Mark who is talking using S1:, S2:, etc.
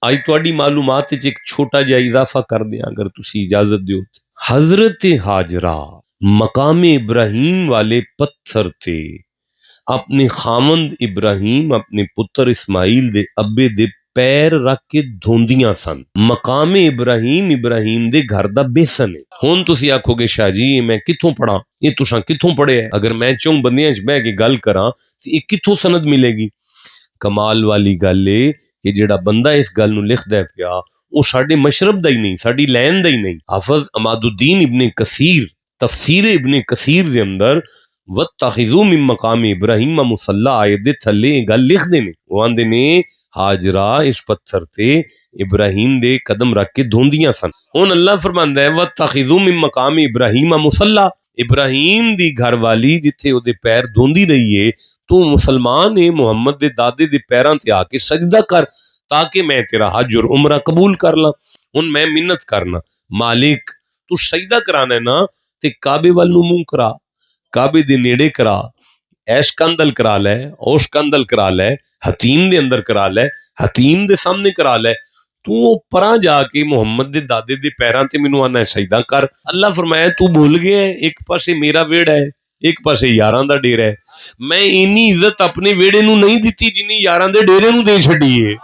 S1: ਅੱਜ ਤੁਹਾਡੀ मालूमात च एक छोटा जिहा इजाफा कर दें अगर तुसी इजाजत दिओ। हजरत हाजरा मकाम इब्राहिम वाले पत्थर थे अपने खामंद इब्राहिम अपने पुत्र इस्माइल दे अब्बे दे पैर रख के धोंदियां सन। मकाम इब्राहिम इब्राहिम दे घर दा बेसन है। हुण तुसी आखोगे शाह जी मैं कित्थों पढ़ा, ये तुसां कित्थों पढ़िया? अगर मैं चौं बंदियां च बह के गल करा ते ये कित्थों सनद मिलेगी? कमाल वाली गल है कि जेड़ा बंदा इस गल नूं लिखदा पिया वो साडे मशरब दा ही नहीं, साडी लैन दा ही नहीं। हाफिज अमादुद्दीन इब्ने कसीर तफसीर इब्ने कसीर दे अंदर वत्तखिजू मिन मकाम इब्राहिम मुसल्ला आयत दे थल्ले गल लिखदे ने। वो आंदे ने हाजरा इस पत्थर ते इब्राहिम दे कदम रख के धोंदियां सन। हुण अल्लाह फरमांदा है वत्तखिजू मिन मकाम इब्राहिम मुसल्ला, इब्राहिम दी घर वाली जिथे ओदे पैर धोंदी रही है तू मुसलमान है मुहम्मद दे दादे दे पैरां ते आके सजदा कर ताकि मैं तेरा हज और उमरा कबूल कर ला। हुण मैं मिन्नत करना मालिक तू सजदा कराना है ना ते काबे वाल नूं मुंह करा, काबे दे नेड़े करा, ऐश कंदल करा लै, ओश कंदल करा लै, हतीम दे अंदर करा लै, हतीम दे सामने करा लै। तू परां जाके मुहम्मद दे दादे दे पैरां ते मैनू आना सजदा कर। अल्लाह फरमाया तू भूल गया है एक पासे मेरा वेड़ा है एक पासे यारां दा डेरा है। मैं इन्नी इज्जत अपने वेड़े नूं नहीं दित्ती जिन्नी यारां दे डेरे नूं दे छड्डी है।